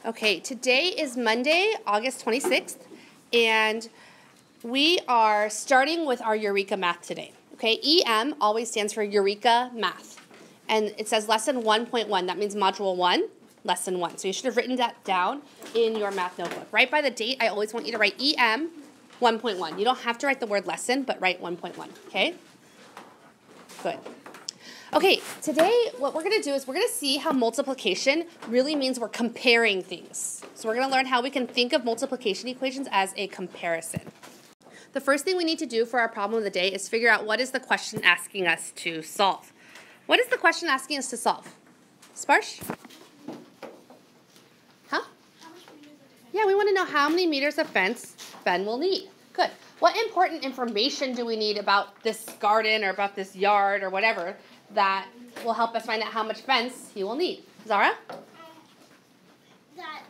Okay, today is Monday, August 26th, and we are starting with our Eureka Math today. Okay, EM always stands for Eureka Math, and it says lesson 1.1. That means module 1, lesson 1. So you should have written that down in your math notebook. Right by the date, I always want you to write EM 1.1. You don't have to write the word lesson, but write 1.1, okay? Good. Okay, today what we're going to do is we're going to see how multiplication really means we're comparing things. So we're going to learn how we can think of multiplication equations as a comparison. The first thing we need to do for our problem of the day is figure out what is the question asking us to solve. What is the question asking us to solve? Sparsh? Huh? Yeah, we want to know how many meters of fence Ben will need. Good. What important information do we need about this garden or about this yard or whatever that will help us find out how much fence he will need? Zara? That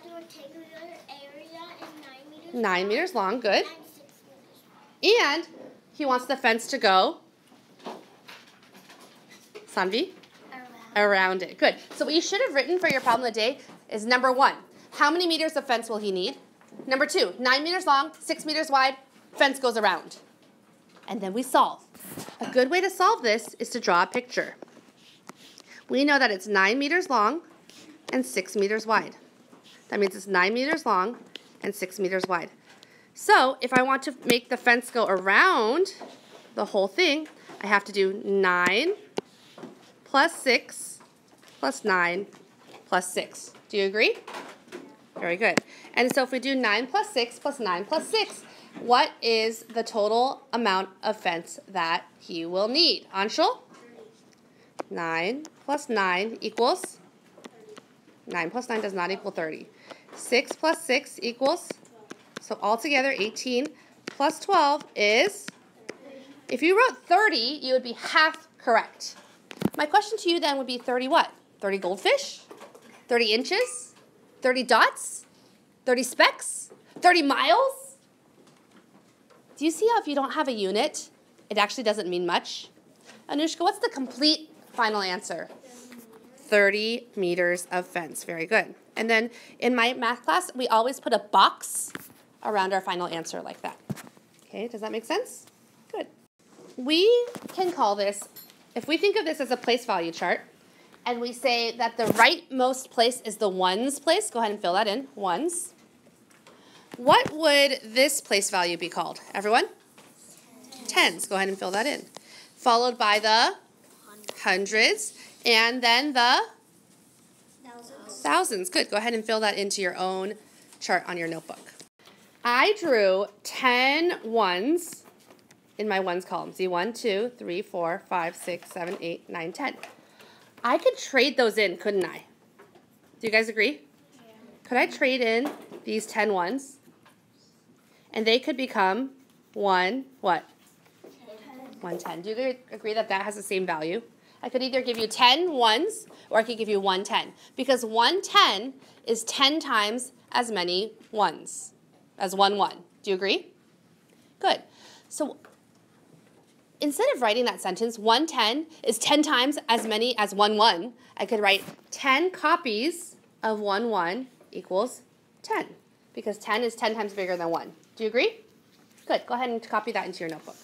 the rectangular area is 9 meters 9 meters long, good. and 6 meters. And he wants the fence to go, Sanvi? Around it. Good. So what you should have written for your problem of the day is number 1, how many meters of fence will he need? Number 2, 9 meters long, 6 meters wide, fence goes around. And then we solve. A good way to solve this is to draw a picture. We know that it's 9 meters long and 6 meters wide. That means it's 9 meters long and 6 meters wide. So if I want to make the fence go around the whole thing, I have to do 9 plus 6 plus 9 plus 6. Do you agree? Very good. And so if we do 9 plus 6 plus 9 plus 6, what is the total amount of fence that he will need? Anshul? 9 plus 9 equals? 9 plus 9 does not equal 30. 6 plus 6 equals? So altogether 18 plus 12 is? If you wrote 30, you would be half correct. My question to you then would be 30 what? 30 goldfish? 30 inches? 30 dots? 30 specks? 30 miles? Do you see how if you don't have a unit, it actually doesn't mean much? Anushka, what's the complete final answer? 30 meters of fence. Very good. And then in my math class, we always put a box around our final answer like that. Okay, does that make sense? Good. We can call this, if we think of this as a place value chart, and we say that the rightmost place is the ones place, go ahead and fill that in, ones. What would this place value be called? Everyone? Tens. Go ahead and fill that in. Followed by the hundreds, and then the thousands. Good. Go ahead and fill that into your own chart on your notebook. I drew 10 ones in my ones column. See, 1, 2, 3, 4, 5, 6, 7, 8, 9, 10. I could trade those in, couldn't I? Do you guys agree? Yeah. Could I trade in these 10 ones? And they could become 1, what? 110. Do you agree that that has the same value? I could either give you 10 ones or I could give you 110. Because 110 is 10 times as many ones as 1, 1. Do you agree? Good. So instead of writing that sentence, 110 is 10 times as many as 1, 1, I could write 10 copies of 1, 1 equals 10. Because 10 is 10 times bigger than 1. Do you agree? Good. Go ahead and copy that into your notebook.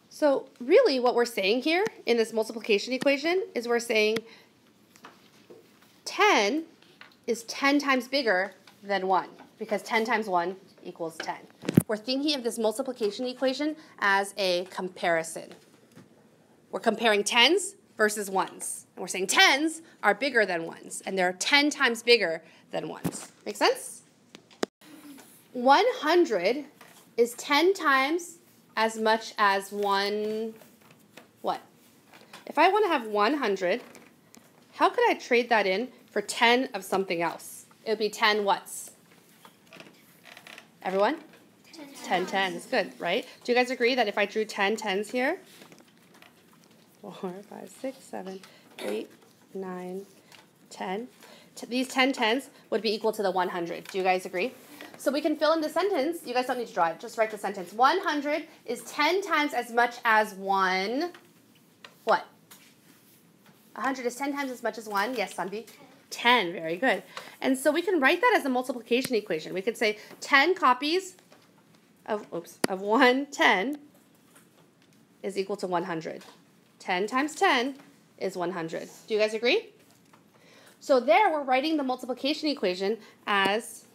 So really what we're saying here in this multiplication equation is we're saying 10 is 10 times bigger than 1 because 10 times 1 equals 10. We're thinking of this multiplication equation as a comparison. We're comparing tens versus ones. And we're saying tens are bigger than ones, and they're 10 times bigger than ones. Make sense? 100 is 10 times as much as 1, what? If I want to have 100, how could I trade that in for 10 of something else? It would be 10 whats? Everyone? 10 tens. Good, right? Do you guys agree that if I drew 10 tens here? 4, 5, 6, 7, 8, 9, 10. These 10 tens would be equal to the 100. Do you guys agree? So we can fill in the sentence. You guys don't need to draw it. Just write the sentence. 100 is 10 times as much as 1. What? 100 is 10 times as much as 1. Yes, Sanvi? 10, very good. And so we can write that as a multiplication equation. We could say 10 copies of 110 is equal to 100. 10 times 10 is 100. Do you guys agree? So there we're writing the multiplication equation as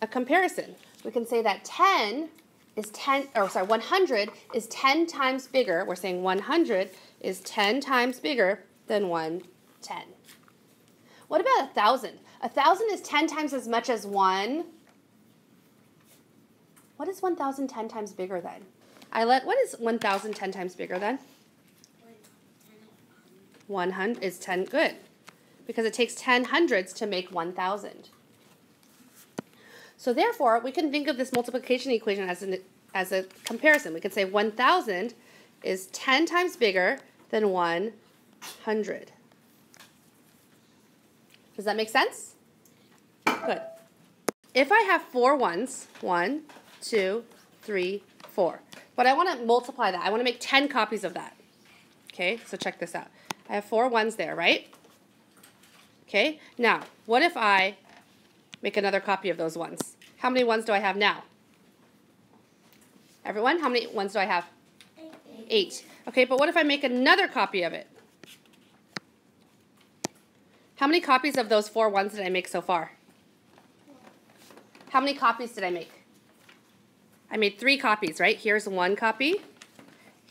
a comparison. We can say that 100 is 10 times bigger. We're saying 100 is 10 times bigger than 110. What about 1,000? 1,000 is 10 times as much as 1. What is 1,000 10 times bigger than? What is 1,000 10 times bigger than? 100 is 10, good. Because it takes 10 hundredths to make 1,000. So therefore, we can think of this multiplication equation as a comparison. We could say 1,000 is 10 times bigger than 100. Does that make sense? Good. If I have 4 ones, 1, 2, 3, 4, but I want to multiply that. I want to make 10 copies of that. Okay, so check this out. I have 4 ones there, right? Okay, now, what if I make another copy of those ones? How many ones do I have now? Everyone, how many ones do I have? 8. Okay, but what if I make another copy of it? How many copies of those 4 ones did I make so far? How many copies did I make? I made 3 copies, right? Here's 1 copy,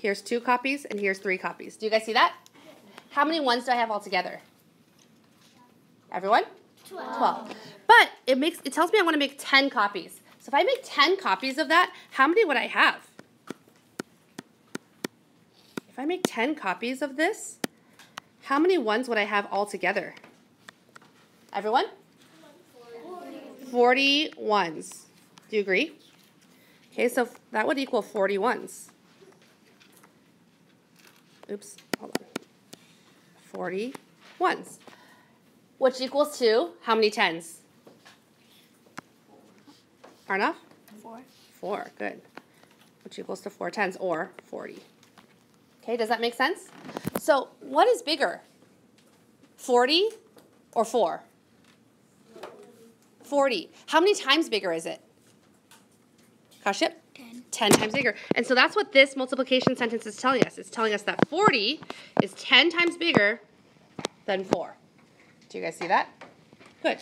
here's 2 copies, and here's 3 copies. Do you guys see that? How many ones do I have altogether? Everyone? 12. But it tells me I want to make 10 copies. So if I make 10 copies of that, how many would I have? If I make 10 copies of this, how many ones would I have altogether? Everyone? 40 ones. Do you agree? Okay, so that would equal 40 ones. Oops, hold on. 40 ones. Which equals to how many tens? Arnav? 4. 4, good. Which equals to 4 tens, or 40. Okay, does that make sense? So what is bigger? 40 or 4? 40. How many times bigger is it? Kashyap? 10. 10 times bigger. And so that's what this multiplication sentence is telling us. It's telling us that 40 is 10 times bigger than 4. Do you guys see that? Good.